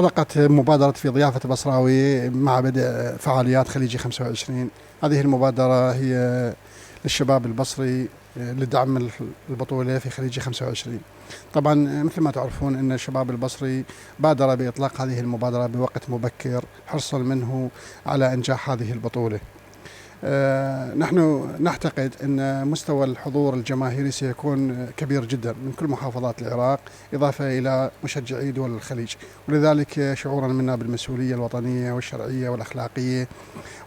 انطلقت مبادرة في ضيافة بصراوي مع بدء فعاليات خليجي 25. هذه المبادرة هي للشباب البصري لدعم البطولة في خليجي 25. طبعا مثل ما تعرفون أن الشباب البصري بادر بإطلاق هذه المبادرة بوقت مبكر حرصا منه على إنجاح هذه البطولة. نحن نعتقد أن مستوى الحضور الجماهيري سيكون كبير جدا من كل محافظات العراق إضافة إلى مشجعي دول الخليج، ولذلك شعورا منا بالمسؤولية الوطنية والشرعية والأخلاقية،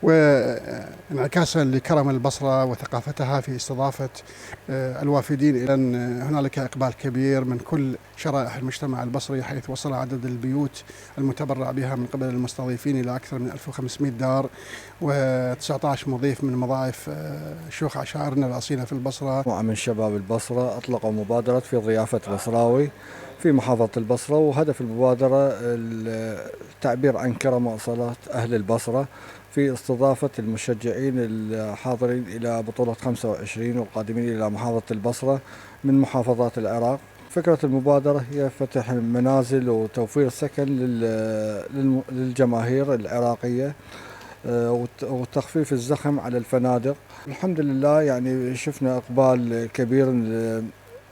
وانعكاسا لكرم البصرة وثقافتها في استضافة الوافدين، إلى أن هنالك إقبال كبير من كل شرائح المجتمع البصري، حيث وصل عدد البيوت المتبرع بها من قبل المستضيفين إلى أكثر من 1500 دار و19 مضيف من مضايف شيوخ عشائرنا الأصيلة في البصرة. مجموعة من شباب البصرة أطلقوا مبادرة في ضيافة بصراوي في محافظة البصرة، وهدف المبادرة التعبير عن كرم وأصالة أهل البصرة في استضافة المشجعين الحاضرين إلى بطولة 25 والقادمين إلى محافظة البصرة من محافظات العراق. فكرة المبادرة هي فتح منازل وتوفير سكن للجماهير العراقية وتخفيف الزخم على الفنادق. الحمد لله يعني شفنا إقبال كبير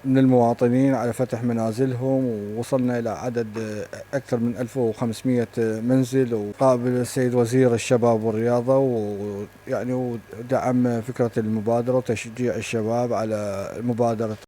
من المواطنين على فتح منازلهم، ووصلنا إلى عدد أكثر من 1500 منزل، وقابل السيد وزير الشباب والرياضة ويعني ودعم فكرة المبادرة وتشجيع الشباب على مبادرة